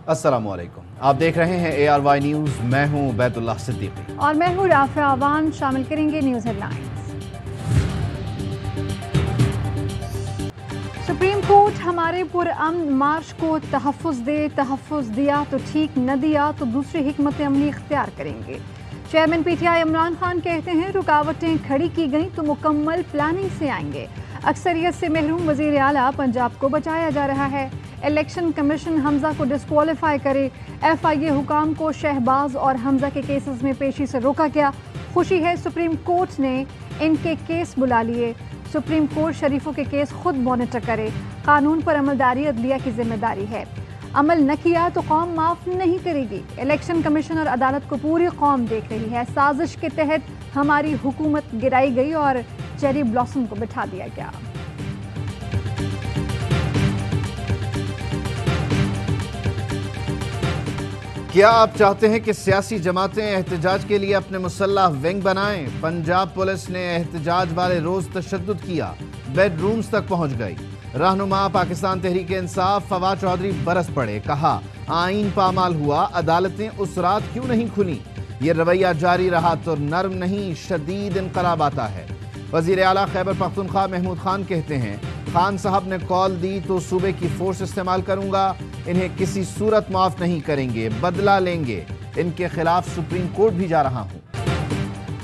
अस्सलामुअलैकुम, आप देख रहे हैं ARY न्यूज़। मैं हूं बैतुल्लाह सिद्दीकी और मैं हूं राफिया अवान। शामिल करेंगे न्यूज़ हेडलाइंस। सुप्रीम कोर्ट हमारे पुरअमन मार्च को तहफ़्फ़ुज़ दिया तो ठीक, न दिया तो दूसरी हिकमत अमली इख्तियार करेंगे। चेयरमैन PTI इमरान खान कहते हैं रुकावटें खड़ी की गई तो मुकम्मल प्लानिंग से आएंगे। अक्सरियत से महरूम वज़ीर आला पंजाब को बचाया जा रहा है। इलेक्शन कमीशन हमजा को डिस्क्वालीफाई करे। FIA हुकाम को शहबाज और हमजा के केसेस में पेशी से रोका गया। खुशी है सुप्रीम कोर्ट ने इनके केस बुला लिए। सुप्रीम कोर्ट शरीफों के केस खुद मॉनिटर करे। कानून पर अमलदारी अदलिया की जिम्मेदारी है। अमल न किया तो कौम माफ नहीं करेगी। इलेक्शन कमीशन और अदालत को पूरी कौम देख रही है। साजिश के तहत हमारी हुकूमत गिराई गई और चेरी ब्लॉसम को बिठा दिया गया। क्या आप चाहते हैं कि सियासी जमातें एहतजाज के लिए अपने मुसल्लह विंग बनाएं? पंजाब पुलिस ने एहतजाज वाले रोज तशद्दुद किया, बेडरूम्स तक पहुंच गई। रहनुमा पाकिस्तान तहरीक इंसाफ फवाद चौधरी बरस पड़े, कहा आईन पामाल हुआ, अदालतें उस रात क्यों नहीं खुली? ये रवैया जारी रहा तो नरम नहीं शदीद इनकलाब आता है। वज़ीर आला खैबर पख्तूनख्वा महमूद खान कहते हैं खान साहब ने कॉल दी तो सूबे की फोर्स इस्तेमाल करूंगा, इन्हें किसी सूरत माफ नहीं करेंगे, बदला लेंगे। इनके खिलाफ सुप्रीम कोर्ट भी जा रहा हूं।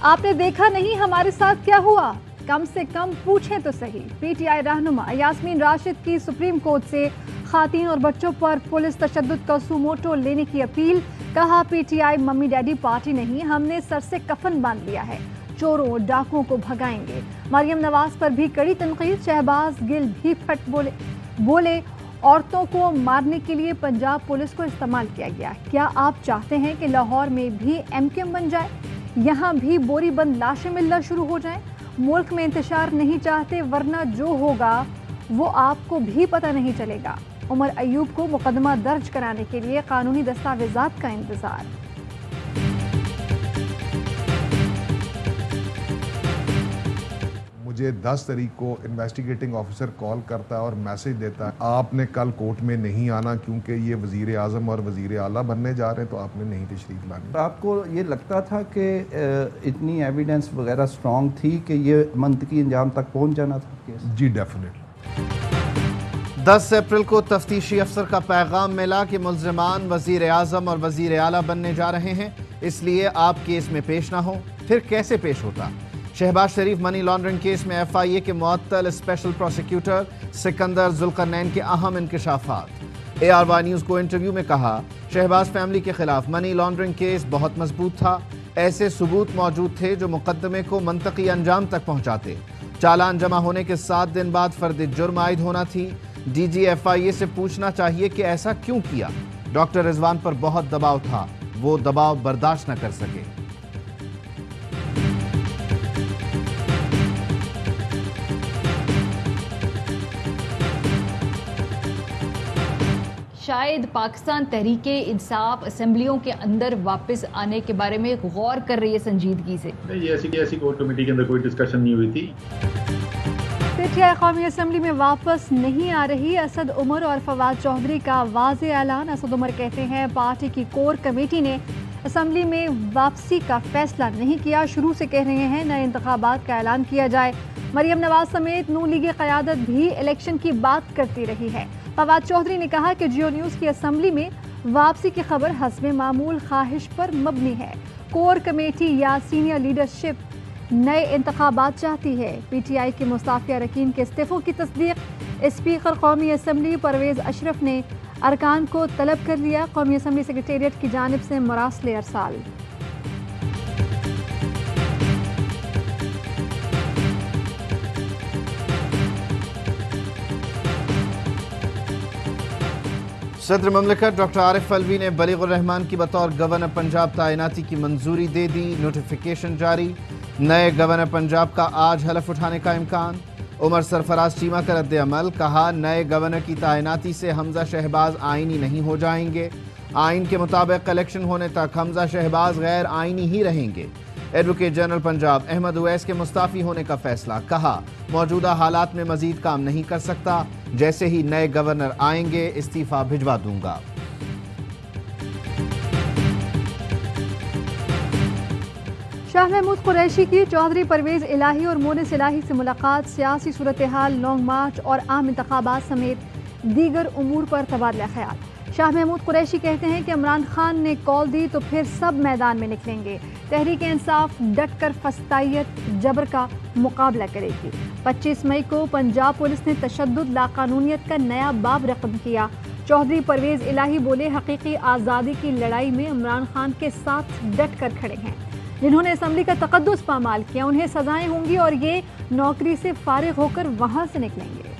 आपने देखा नहीं हमारे साथ क्या हुआ? कम से कम पूछें तो सही। PTI रहनुमा यास्मीन राशिद की सुप्रीम कोर्ट से खातीन और बच्चों पर पुलिस तशद्दुद का सुमोटो लेने की अपील। कहा PTI मम्मी डैडी पार्टी नहीं, हमने सर से कफन बांध लिया है, चोरों डाकुओं को भगाएंगे। मरियम नवाज पर भी कड़ी तनकीद। शहबाज गिल भी फट बोले औरतों को मारने के लिए पंजाब पुलिस को इस्तेमाल किया गया। क्या आप चाहते हैं कि लाहौर में भी MKM बन जाए, यहाँ भी बोरी बंद लाशें मिलना शुरू हो जाएं? मुल्क में इंतशार नहीं चाहते, वरना जो होगा वो आपको भी पता नहीं चलेगा। उमर अयूब को मुकदमा दर्ज कराने के लिए कानूनी दस्तावेजात का इंतजार। मुझे 10 तारीख को इन्वेस्टिगेटिंग ऑफिसर कॉल करता है और मैसेज देता है आपने कल कोर्ट में नहीं आना क्योंकि ये वज़ीर आज़म और वज़ीर आला बनने जा रहे हैं, तो आपने नहीं तशरीफ लानी। आपको ये लगता था कि इतनी एविडेंस वगैरह स्ट्रॉन्ग थी कि ये मंतकी अंजाम तक पहुंच जाना था केस? जी डेफिनेटली। 10 अप्रैल को तफ्तीशी अफसर का पैगाम मिला कि मुल्ज़िमान वज़ीर आज़म और वज़ीर आला बनने जा रहे हैं, इसलिए आप केस में पेश ना हो। फिर कैसे पेश होता? शहबाज शरीफ मनी लॉन्ड्रिंग केस में FIA के मुअत्तल स्पेशल प्रोसिक्यूटर सिकंदर जुल्करनैन के अहम इंकशाफात। ARY न्यूज़ को इंटरव्यू में कहा शहबाज फैमिली के खिलाफ मनी लॉन्ड्रिंग केस बहुत मजबूत था, ऐसे सबूत मौजूद थे जो मुकदमे को मंतकी अंजाम तक पहुंचाते। चालान जमा होने के 7 दिन बाद फर्द जुर्म आयद होना थी। DG FIA से पूछना चाहिए कि ऐसा क्यों किया। डॉक्टर रिजवान पर बहुत दबाव था, वो दबाव बर्दाश्त न कर सके। शायद पाकिस्तान तहरीक इंसाफ असेंबलियों के अंदर वापस आने के बारे में गौर कर रही है संजीदगी से। ऐसी कोर कमेटी के अंदर कोई डिस्कशन नहीं हुई थी। PTI कौमी असेंबली में वापस नहीं आ रही। असद उमर और फवाद चौधरी का वाज़े ऐलान। असद उमर कहते हैं पार्टी की कोर कमेटी ने असेंबली में वापसी का फैसला नहीं किया, शुरू से कह रहे हैं नए इंतखाबात का ऐलान किया जाए। मरियम नवाज समेत नून लीग क़यादत भी इलेक्शन की बात करती रही है। फवाद चौधरी ने कहा कि जियो न्यूज़ की असेंबली में वापसी की खबर हस्बे मामूल ख्वाहिश पर मबनी है। कोर कमेटी या सीनियर लीडरशिप नए इंतखाबात चाहती है। PTI के मुस्ताफ़ी अरकान के इस्तीफ़ों की तस्दीक। स्पीकर कौमी असम्बली परवेज़ अशरफ ने अरकान को तलब कर लिया। कौमी असम्बली सेक्रेटेरिएट की जानिब से मरासले अरसाल। सदर ममलिकत डॉक्टर आरिफ अलवी ने बलीगुर रहमान की बतौर गवर्नर पंजाब तैनाती की मंजूरी दे दी। नोटिफिकेशन जारी। नए गवर्नर पंजाब का आज हलफ उठाने का इम्कान। उमर सरफराज चीमा का रद्द अमल। कहा नए गवर्नर की तैनाती से हमजा शहबाज आईनी नहीं हो जाएंगे। आइन के मुताबिक इलेक्शन होने तक हमजा शहबाज गैर आईनी ही रहेंगे। एडवोकेट जनरल पंजाब अहमद उवैस के मुस्ताफ़ी होने का फैसला। कहा मौजूदा हालात में मजीद काम नहीं कर सकता, जैसे ही नए गवर्नर आएंगे इस्तीफा भिजवा दूंगा। शाह महमूद कुरैशी की चौधरी परवेज इलाही और मोनिस इलाही से मुलाकात, सियासी सूरत-ए-हाल, लॉन्ग मार्च और आम इंतखाबात समेत दीगर उमूर पर तबादला ख्याल। शाह महमूद कुरैशी कहते हैं कि इमरान खान ने कॉल दी तो फिर सब मैदान में निकलेंगे। तहरीक इंसाफ डट कर फस्तायत जबर का मुकाबला करेगी। 25 मई को पंजाब पुलिस ने तशद्दुद लाकानूनियत का नया बाब रकम किया। चौधरी परवेज इलाही बोले, हकीकी आज़ादी की लड़ाई में इमरान खान के साथ डट कर खड़े हैं। जिन्होंने असम्बली का तकद्दुस पामाल किया उन्हें सजाएं होंगी और ये नौकरी से फारिग होकर वहां से निकलेंगे।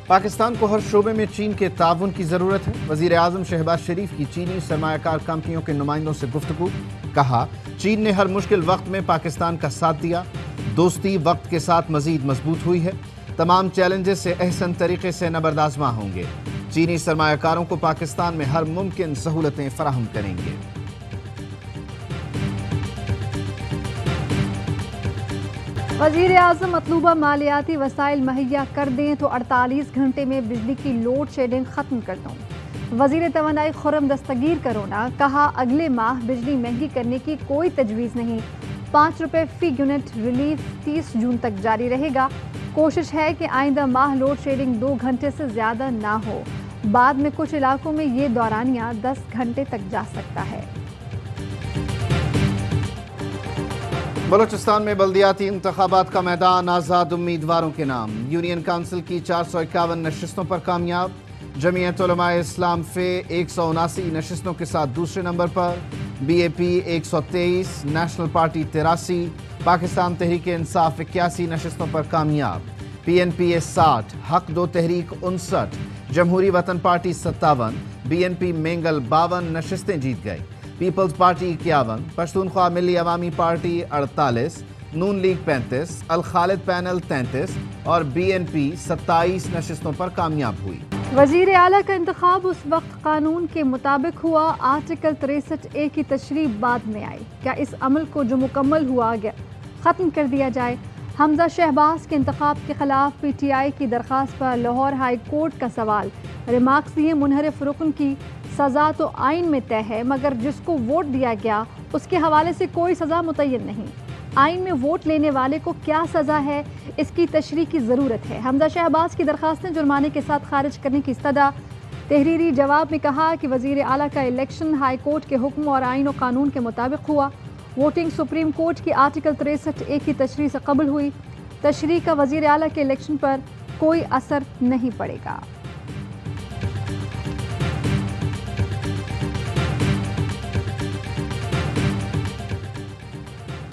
पाकिस्तान को हर शोबे में चीन के ताउन की जरूरत है। वजीर आजम शहबाज शरीफ की चीनी सरमायाकार कंपनियों के नुमाइंदों से गुफ्तगू। कहा, चीन ने हर मुश्किल वक्त में पाकिस्तान का साथ दिया। दोस्ती वक्त के साथ मजीद मजबूत हुई है। तमाम चैलेंजेस से अहसन तरीके से नबरदाज़मा होंगे। चीनी सरमायाकारों को पाकिस्तान में हर मुमकिन सहूलतें फराहम करेंगे। वज़ीर आज़म मतलूबा मालियाती वसाइल मुहैया कर दें तो 48 घंटे में बिजली की लोड शेडिंग खत्म कर दूँ। वज़ीर तवानाई खुर्रम दस्तगीर करोना कहा, अगले माह बिजली महंगी करने की कोई तजवीज़ नहीं। 5 रुपये फी यूनिट रिलीफ 30 जून तक जारी रहेगा। कोशिश है कि आइंदा माह लोड शेडिंग 2 घंटे से ज़्यादा ना हो। बाद में कुछ इलाकों में ये दौरानिया 10 घंटे तक जा सकता है। बलूचिस्तान में बल्दियाती इंतखाबात का मैदान आज़ाद उम्मीदवारों के नाम। यूनियन काउंसिल की 451 नशिस्तों पर कामयाब। जमीयत उलमाए इस्लाम फे 179 नशिस्तों के साथ दूसरे नंबर पर। BAP 123, national party 83, Pakistan Tehreek Insaf 81 नशिस्तों पर कामयाब। PNP 60, हक दो तहरीक 59, जमहूरी वतन पार्टी 57, BNP मेंगल 52 नशिस्तें जीत गई। पीपल्स पार्टी 51, पश्तूनख्वा मिली अवामी पार्टी 48, नून लीग 35, अल खालिद पैनल 33 और BNP 27 नशिस्तों पर कामयाब हुई। वज़ीर आला का इंतखाब उस वक्त कानून के मुताबिक हुआ। आर्टिकल 63A की तशरीह बाद में आई। क्या इस अमल को जो मुकम्मल हुआ गया ख़त्म कर दिया जाए? हमजा शहबाज के इंतखाब के खिलाफ PTI की दरख्वास्त पर लाहौर हाई कोर्ट का सवाल। रिमार्क्स दिए, मुनहरिफ रुकन की सज़ा तो आइन में तय है मगर जिसको वोट दिया गया उसके हवाले से कोई सज़ा मुतय्यन नहीं। आइन में वोट लेने वाले को क्या सज़ा है, इसकी तशरीह की ज़रूरत है। हमजा शहबाज की दरख्वास्तें जुर्माने के साथ खारिज करने की इस्तदा। तहरीरी जवाब में कहा कि वज़ीर आला का इलेक्शन हाई कोर्ट के हुक्म और आइन और कानून के मुताबिक हुआ। वोटिंग सुप्रीम कोर्ट की आर्टिकल 63A की तशरीह से कबल हुई। तशरीह का वज़ीर आला के इलेक्शन पर कोई असर नहीं पड़ेगा।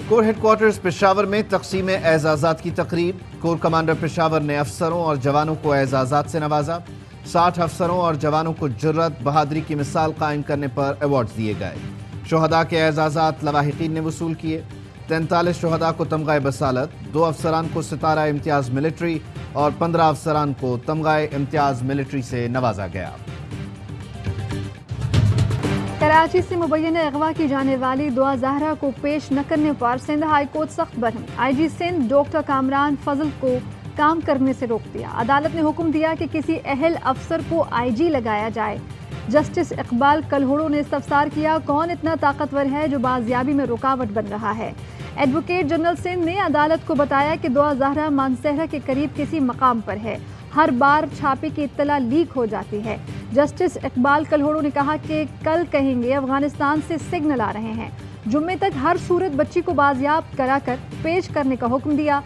कोर हेडक्वार्टर्स पेशावर में तकसीम एजाज़ात की तकरीब। कोर कमांडर पेशावर ने अफसरों और जवानों को एजाज़ात से नवाजा। 60 अफसरों और जवानों को जुर्रत बहादुरी की मिसाल कायम करने पर अवार्ड दिए गए। शोहदा के एजाज़ात लवाहिकीन ने वसूल किए। 43 शोहदा को तमगाए बसालत, 2 अफसरान को सितारा इम्तियाज़ मिलिट्री और 15 अफसरान को तमगाए इम्तियाज़ मिलिट्री से नवाजा गया। कराची से मुबैना अगवा की जाने वाली दुआ ज़हरा को पेश न करने पर सिंध हाई कोर्ट सख्त बरहम। IG सिंध डॉक्टर कामरान फजल को काम करने से रोक दिया। अदालत ने हुक्म दिया कि किसी अहल अफसर को IG लगाया जाए। जस्टिस इकबाल कलहोड़ो ने इस्तफसार किया, कौन इतना ताकतवर है जो बाजियाबी में रुकावट बन रहा है। एडवोकेट जनरल सिंध ने अदालत को बताया कि दुआ ज़हरा मानसहरा के करीब किसी मकाम पर है। हर बार छापे की इत्तला लीक हो जाती है। जस्टिस इकबाल कलहोड़ो ने कहा कि कल कहेंगे अफगानिस्तान से सिग्नल आ रहे हैं। जुम्मे तक हर सूरत बच्ची को बाजियाब कराकर पेश करने का हुक्म दिया।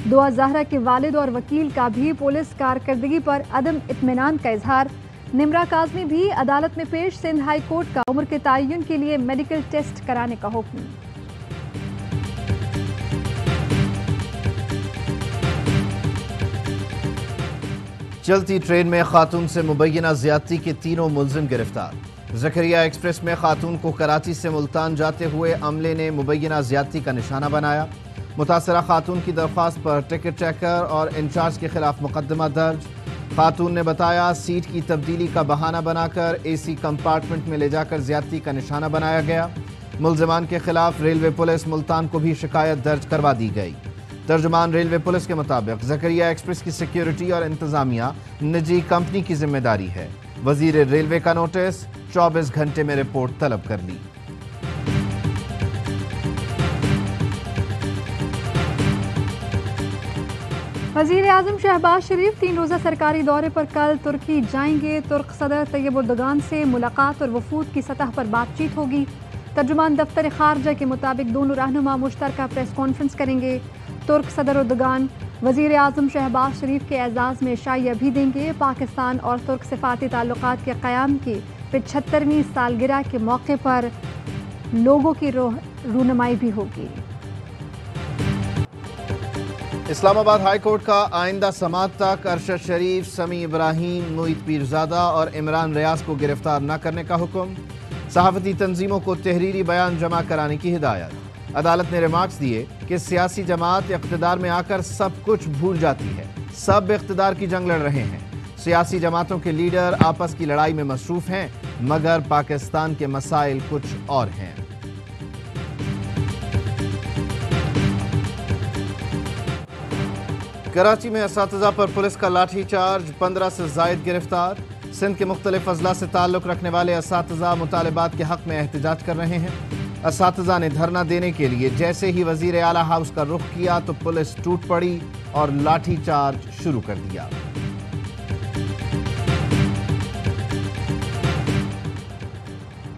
दुआ ज़हरा के वालिद और वकील का भी पुलिस कारकर्दगी पर अदम इत्मीनान का इजहार। निमरा काज़मी भी अदालत में पेश। सिंध हाई कोर्ट का उम्र के तयन के लिए मेडिकल टेस्ट कराने का हुक्म। चलती ट्रेन में खातून से मुबैना ज्यादती के 3 मुलजिम गिरफ्तार। ज़करिया एक्सप्रेस में खातून को कराची से मुल्तान जाते हुए अमले ने मुबैना ज्यादती का निशाना बनाया। मुतासरा खातून की दरख्वास्त पर टिकट चेकर और इंचार्ज के खिलाफ मुकदमा दर्ज। खातून ने बताया, सीट की तब्दीली का बहाना बनाकर AC कंपार्टमेंट में ले जाकर ज्यादती का निशाना बनाया गया। मुलजिमान के खिलाफ रेलवे पुलिस मुल्तान को भी शिकायत दर्ज करवा दी गई। ترجمان ریلوے پولیس کے مطابق زکریہ ایکسپریس کی سیکیورٹی اور انتظامیہ نجی کمپنی کی ذمہ داری ہے۔ وزیر ریلوے کا نوٹس، 24 گھنٹے میں رپورٹ طلب کر لی۔ وزیر اعظم شہباز شریف 3 روزہ سرکاری دورے پر کل ترکی جائیں گے۔ ترک صدر طیب اردگان سے ملاقات اور وفود کی سطح پر بات چیت ہوگی۔ ترجمان دفتر خارجہ کے مطابق دونوں رہنما مشترکہ پریس کانفرنس کریں گے۔ ترک صدر اردگان وزیر اعظم شہباز شریف کے اعزاز میں شائعہ بھی دیں گے۔ پاکستان اور ترک سفارتی تعلقات کے قیام کی 75ویں سالگرہ کے موقع پر لوگوں کی رونمائی بھی ہوگی۔ اسلام آباد ہائی کورٹ کا آئندہ سماعت تک ارشد شریف، سمیع ابراہیم، معید پیرزادہ اور عمران ریاض کو گرفتار نہ کرنے کا حکم۔ صحافتی تنظیموں کو تحریری بیان جمع کرانے کی ہدایت۔ عدالت نے ریمارکس دیے کہ سیاسی جماعت اقتدار میں آ کر سب کچھ بھول جاتی ہے، سب اقتدار کی جنگ لڑ رہے ہیں۔ سیاسی جماعتوں کے لیڈر آپس کی لڑائی میں مصروف ہیں، مگر پاکستان کے مسائل کچھ اور ہیں۔ کراچی میں اساتذہ پر پولیس کا لاٹھی چارج، 15 سے زائد گرفتار۔ سندھ کے مختلف اضلاع سے تعلق رکھنے والے اساتذہ مطالبات کے حق میں احتجاج کر رہے ہیں۔ اساتذہ نے دھرنا دینے کے لیے جیسے ہی وزیر اعلیٰ ہاؤس کا رخ کیا تو پولیس ٹوٹ پڑی اور لاٹھی چارج شروع کر دیا۔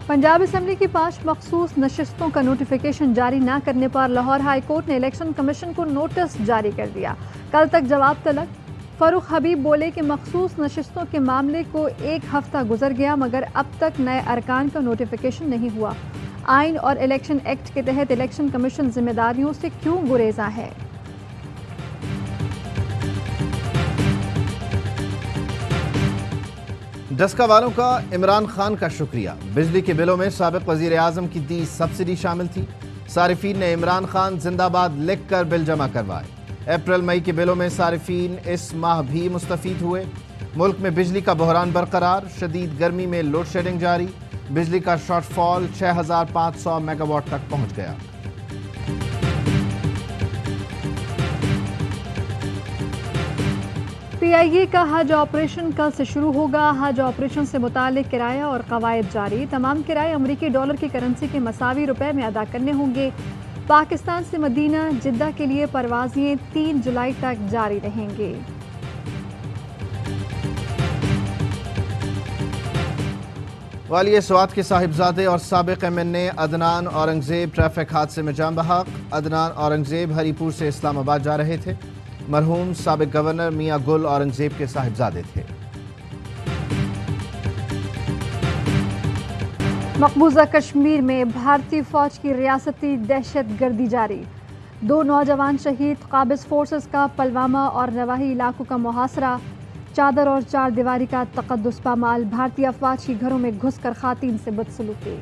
پنجاب اسمبلی کی 5 مخصوص نشستوں کا نوٹیفیکیشن جاری نہ کرنے پر لاہور ہائی کورٹ نے الیکشن کمیشن کو نوٹس جاری کر دیا۔ کل تک جواب طلب۔ فاروق حبیب بولے کہ مخصوص نشستوں کے معاملے کو 1 ہفتہ گزر گیا مگر اب تک نئے ارکان کا نوٹیفیکیشن نہیں ہوا۔ آئین اور الیکشن ایکٹ کے تحت الیکشن کمیشن ذمہ داریوں سے کیوں گریزاں ہے؟ ڈسکا والوں کا عمران خان کا شکریہ۔ بجلی کے بلوں میں سابق وزیر اعظم کی دی سبسڈی شامل تھی۔ صارفین نے عمران خان زندہ باد لکھ کر بل جمع کروائے۔ اپریل مئی کے بلوں میں صارفین اس ماہ بھی مستفید ہوئے۔ ملک میں بجلی کا بحران برقرار، شدید گرمی میں لوڈ شیڈنگ جاری۔ بجلی کا شارٹ فال 6500 میگا واٹ تک پہنچ گیا۔ پی آئی اے کا حج آپریشن کل سے شروع ہوگا۔ حج آپریشن سے متعلق کرایہ اور قواعد جاری۔ تمام کرائے امریکی ڈالر کی کرنسی کے مساوی روپے میں ادا کرنے ہوں گے۔ پاکستان سے مدینہ، جدہ کے لیے پروازیں 3 جولائی تک جاری رہیں گے۔ والی سوات کے صاحبزادے اور سابق ایم این اے عدنان اورنگزیب ٹریفک حادثے میں جاں بحق۔ عدنان اورنگزیب ہری پور سے اسلام آباد جا رہے تھے۔ مرحوم سابق گورنر میاں گل اورنگزیب کے صاحبزادے تھے۔ مقبوضہ کشمیر میں بھارتی فوج کی ریاستی دہشت گردی جاری۔ 2 نوجوان شہید۔ قابض فورسز کا پلوامہ اور نواحی علاقوں کا محاصرہ۔ چادر اور 4 دیواری کا تقدس پامال۔ بھارتی افواج کی گھروں میں گھس کر خواتین سے بدسلوکی۔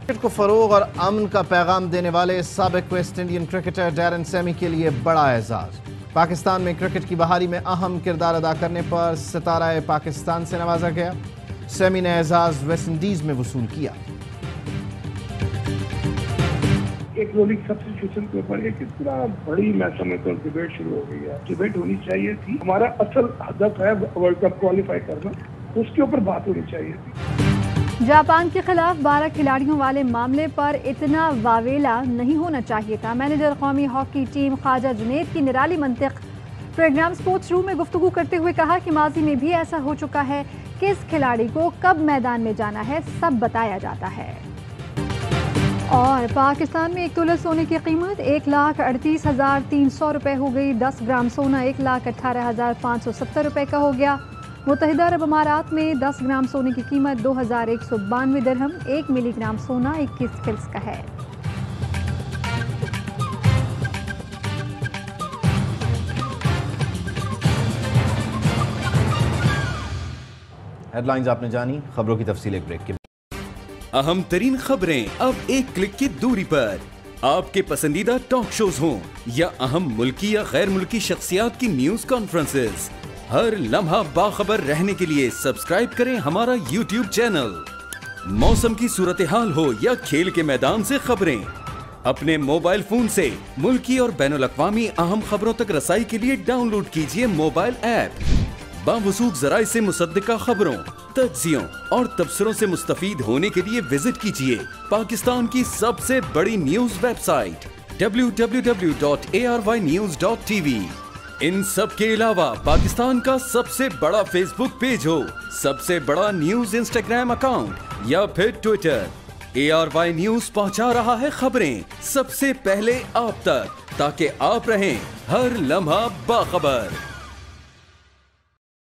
کرکٹ کو فروغ اور امن کا پیغام دینے والے سابق West Indian cricketer Darren semi کے لیے بڑا اعزاز۔ پاکستان میں کرکٹ کی بحالی میں اہم کردار ادا کرنے پر ستارہ پاکستان سے نوازا گیا۔ سیمی نے اعزاز ویسٹ انڈیز میں وصول کیا۔ ایک رولنگ سبسٹیٹیوشن کے اوپر ایک اتنا بڑی میں سمجھتا ہوں ڈیبیٹ شروع ہو گئی ہے۔ ڈیبیٹ ہونی چاہیے تھی۔ ہمارا اصل ہدف ہے ورلڈ کپ کوالیفائی کرنا، اس کے اوپر بات ہونی چاہیے تھی۔ جاپان کے خلاف 12 کھلاڑیوں والے معاملے پر اتنا واویلا نہیں ہونا چاہیے تھا۔ مینیجر قومی ہاکی ٹیم خواجہ جنید کی نرالی منطق۔ پروگرام سپورٹس روم میں گفتگو کرتے ہوئے کہا کہ ماضی میں بھی ایسا ہو چکا ہے، کس کھلاڑی کو کب میدان میں جانا ہے سب بتایا جاتا ہے۔ اور پاکستان میں 1 تولہ سونے کی قیمت 1,38,300 روپے ہو گئی۔ 10 گرام سونا 1,18,570 روپے کا ہو گیا۔ متحدہ عرب امارات میں 10 گرام سونے کی قیمت 2,192 درہم۔ 1 ملی گرام سونا 21 فلس کا ہے۔ ہیڈ لائنز آپ نے جانی، خبروں کی تفصیل ایک بریک کے بعد۔ اہم ترین خبریں اب ایک کلک کی دوری پر۔ آپ کے پسندیدہ ٹاک شوز ہوں یا اہم ملکی یا غیر ملکی شخصیات کی نیوز کانفرنسز، ہر لمحہ باخبر رہنے کے لیے سبسکرائب کریں ہمارا یوٹیوب چینل۔ موسم کی صورتحال ہو یا کھیل کے میدان سے خبریں، अपने मोबाइल फोन से मुल्की और बैनुल-अक़वामी अहम खबरों तक रसाई के लिए डाउनलोड कीजिए मोबाइल ऐप। बावसूख ज़राए से मुसद्दिक़ा खबरों, तज्ज़ियों और तबसरों से मुस्तफ़ीद होने के लिए विजिट कीजिए पाकिस्तान की सबसे बड़ी न्यूज़ वेबसाइट www.arYnews.tv। इन सब के अलावा पाकिस्तान का सबसे बड़ा फेसबुक पेज हो, सबसे बड़ा न्यूज़ इंस्टाग्राम अकाउंट या फिर ट्विटर, ARY न्यूज़ पहुंचा रहा है खबरें सबसे पहले आप तक, ताकि आप रहें हर लम्हा बाखबर।